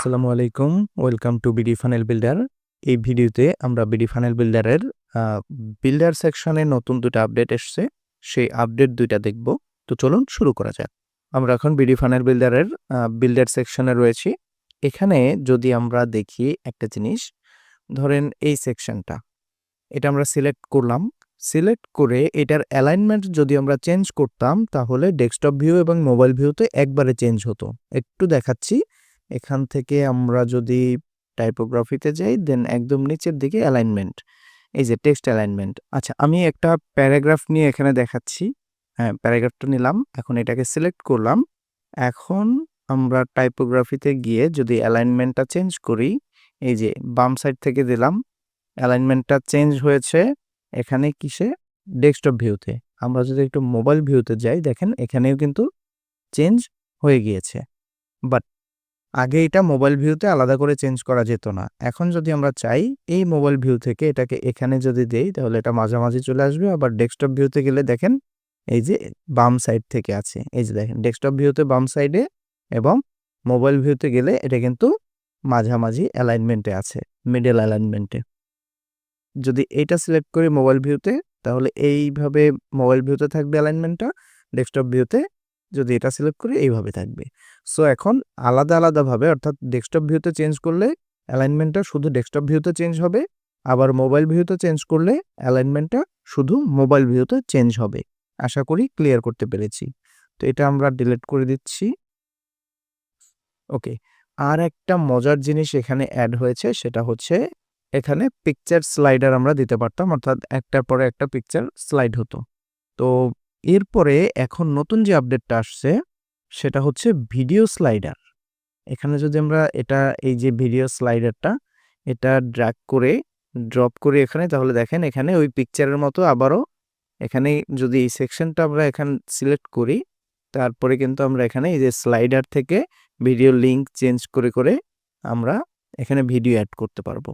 আসসালামু আলাইকুম। Welcome to BD funnel builder. এই ভিডিওতে আমরা বিডি ফানেল বিল্ডারের বিল্ডার সেকশনে নতুন ২টা আপডেট এসছে। সেই আপডেট ২টা দেখব। তো চলুন শুরু করা যাক। আমরা এখন বিডি ফানেল বিল্ডারের বিল্ডার সেকশনে রয়েছি। এখানে যদি আমরা দেখি একটা জিনিস, ধরেন এই সেকশনটা, এটা আমরা সিলেক্ট করলাম। সিলেক্ট করে এটার অ্যালাইনমেন্ট যদি আমরা চেঞ্জ করতাম তাহলে ডেস্কটপ ভিউ এবং মোবাইল ভিউতে একবারে চেঞ্জ হতো। একটু দেখাচ্ছি। এখান থেকে আমরা যদি টাইপোগ্রাফিতে যাই, দেন একদম নিচের দিকে অ্যালাইনমেন্ট, এই যে টেক্সট অ্যালাইনমেন্ট। আচ্ছা, আমি একটা প্যারাগ্রাফ নিয়ে এখানে দেখাচ্ছি। হ্যাঁ, প্যারাগ্রাফটা নিলাম, এখন এটাকে সিলেক্ট করলাম। এখন আমরা টাইপোগ্রাফিতে গিয়ে যদি অ্যালাইনমেন্টটা চেঞ্জ করি, এই যে বাম সাইড থেকে দিলাম, অ্যালাইনমেন্টটা চেঞ্জ হয়েছে এখানে কিসে, ডেস্কটপ ভিউতে। আমরা যদি একটু মোবাইল ভিউতে যাই, দেখেন এখানেও কিন্তু চেঞ্জ হয়ে গিয়েছে। বাট আগে এটা মোবাইল ভিউতে আলাদা করে চেঞ্জ করা যেত না। এখন যদি আমরা চাই এই মোবাইল ভিউ থেকে এটাকে এখানে যদি দেই, তাহলে এটা মাঝামাঝি চলে আসবে। আবার ডেস্কটপ ভিউতে গেলে দেখেন এই যে বাম সাইড থেকে আছে, এই যে দেখেন ডেস্কটপ ভিউতে বাম সাইডে এবং মোবাইল ভিউতে গেলে এটা কিন্তু মাঝামাঝি অ্যালাইনমেন্টে আছে, মিডল অ্যালাইনমেন্টে। যদি এইটা সিলেক্ট করি মোবাইল ভিউতে, তাহলে এইভাবে মোবাইল ভিউতে থাকবে অ্যালাইনমেন্টটা। ডেস্কটপ ভিউতে যদি এটা সিলেক্ট করি এইভাবে থাকবে। সো এখন আলাদা আলাদাভাবে, অর্থাৎ ডেস্কটপ ভিউতে চেঞ্জ করলে অ্যালাইনমেন্টটা শুধু ডেস্কটপ ভিউতে চেঞ্জ হবে, আবার মোবাইল ভিউতে চেঞ্জ করলে অ্যালাইনমেন্টটা শুধু মোবাইল ভিউতে চেঞ্জ হবে। আশা করি ক্লিয়ার করতে পেরেছি। তো এটা আমরা ডিলিট করে দিচ্ছি। ওকে, আর একটা মজার জিনিস এখানে অ্যাড হয়েছে, সেটা হচ্ছে এখানে পিকচার স্লাইডার আমরা দিতে পারতাম, অর্থাৎ একটার পরে একটা পিকচার স্লাইড হতো। তো এরপরে এখন নতুন যে আপডেটটা আসছে সেটা হচ্ছে ভিডিও স্লাইডার। এখানে যদি আমরা এটা, এই যে ভিডিও স্লাইডারটা, এটা ড্র্যাগ করে ড্রপ করি এখানে, তাহলে দেখেন এখানে ওই পিকচারের মতো আবারও এখানে যদি এই সেকশনটা আমরা এখানে সিলেক্ট করি, তারপরে কিন্তু আমরা এখানে এই যে স্লাইডার থেকে ভিডিও লিঙ্ক চেঞ্জ করে করে আমরা এখানে ভিডিও অ্যাড করতে পারবো।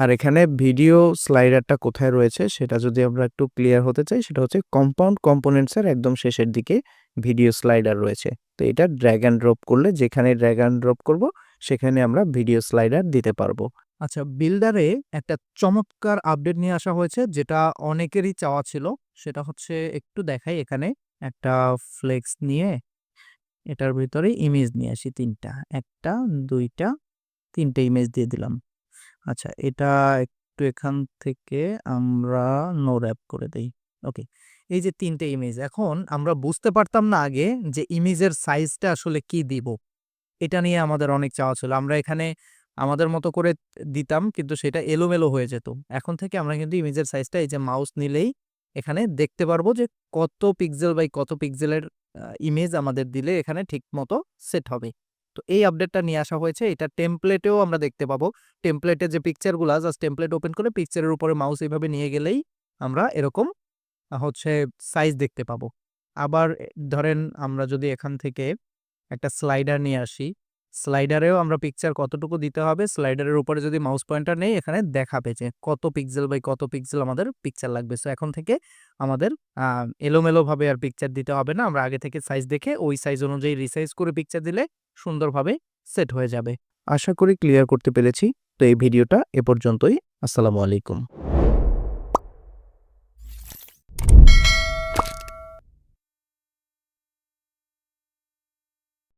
আর এখানে ভিডিও স্লাইডারটা কোথায় রয়েছে সেটা যদি আমরা একটু ক্লিয়ার হতে চাই, সেটা হচ্ছে কম্পাউন্ড কম্পোনেন্টসের একদম শেষের দিকে ভিডিও স্লাইডার রয়েছে। তো এটা ড্র্যাগ অ্যান্ড ড্রপ করলে, যেখানে ড্র্যাগ অ্যান্ড ড্রপ করব সেখানে আমরা ভিডিও স্লাইডার দিতে পারবো। আচ্ছা, বিল্ডারে একটা চমৎকার আপডেট নিয়ে আসা হয়েছে, যেটা অনেকেরই চাওয়া ছিল। সেটা হচ্ছে, একটু দেখাই, এখানে একটা ফ্লেক্স নিয়ে এটার ভিতরে ইমেজ নিয়ে আসি ৩টা। ১টা, ২টা, ৩টে ইমেজ দিয়ে দিলাম। আচ্ছা, এটা একটু এখান থেকে আমরা নো র‍্যাপ করে দেই। ওকে, এই যে ৩টে ইমেজ, এখন আমরা বুঝতে পারতাম না আগে যে ইমেজের সাইজটা আসলে কি দিব। এটা নিয়ে আমাদের অনেক চাওয়া ছিল। আমরা এখানে আমাদের মতো করে দিতাম, কিন্তু সেটা এলোমেলো হয়ে যেত। এখন থেকে আমরা কিন্তু ইমেজের সাইজটা এই যে মাউস নিলেই এখানে দেখতে পারবো যে কত পিক্সেল বাই কত পিক্সেলের ইমেজ আমাদের দিলে এখানে ঠিক মতো সেট হবে। তো এই আপডেটটা নিয়ে আসা হয়েছে। এটা টেমপ্লেটেও আমরা দেখতে পাবো। টেমপ্লেটে যে পিকচারগুলা, জাস্ট টেমপ্লেট ওপেন করে পিকচারের উপরে মাউস এভাবে নিয়ে গেলেই আমরা এরকম হচ্ছে সাইজ দেখতে পাবো। আবার ধরেন আমরা যদি এখান থেকে একটা স্লাইডার নিয়ে আসি, স্লাইডারেও আমরা পিকচার কতটুকু দিতে হবে, স্লাইডারের উপরে যদি মাউস পয়েন্টার নেই, এখানে দেখাবে যে কত পিক্সেল বাই কত পিক্সেল আমাদের পিকচার লাগবে। সো এখন থেকে আমাদের এলোমেলোভাবে আর পিকচার দিতে হবে না। আমরা আগে থেকে সাইজ দেখে ওই সাইজ অনুযায়ী রিসাইজ করে পিকচার দিলে সুন্দরভাবে সেট হয়ে যাবে। আশা করি ক্লিয়ার করতে পেরেছি। তো এই ভিডিওটা এ পর্যন্তই। আসসালামু আলাইকুম।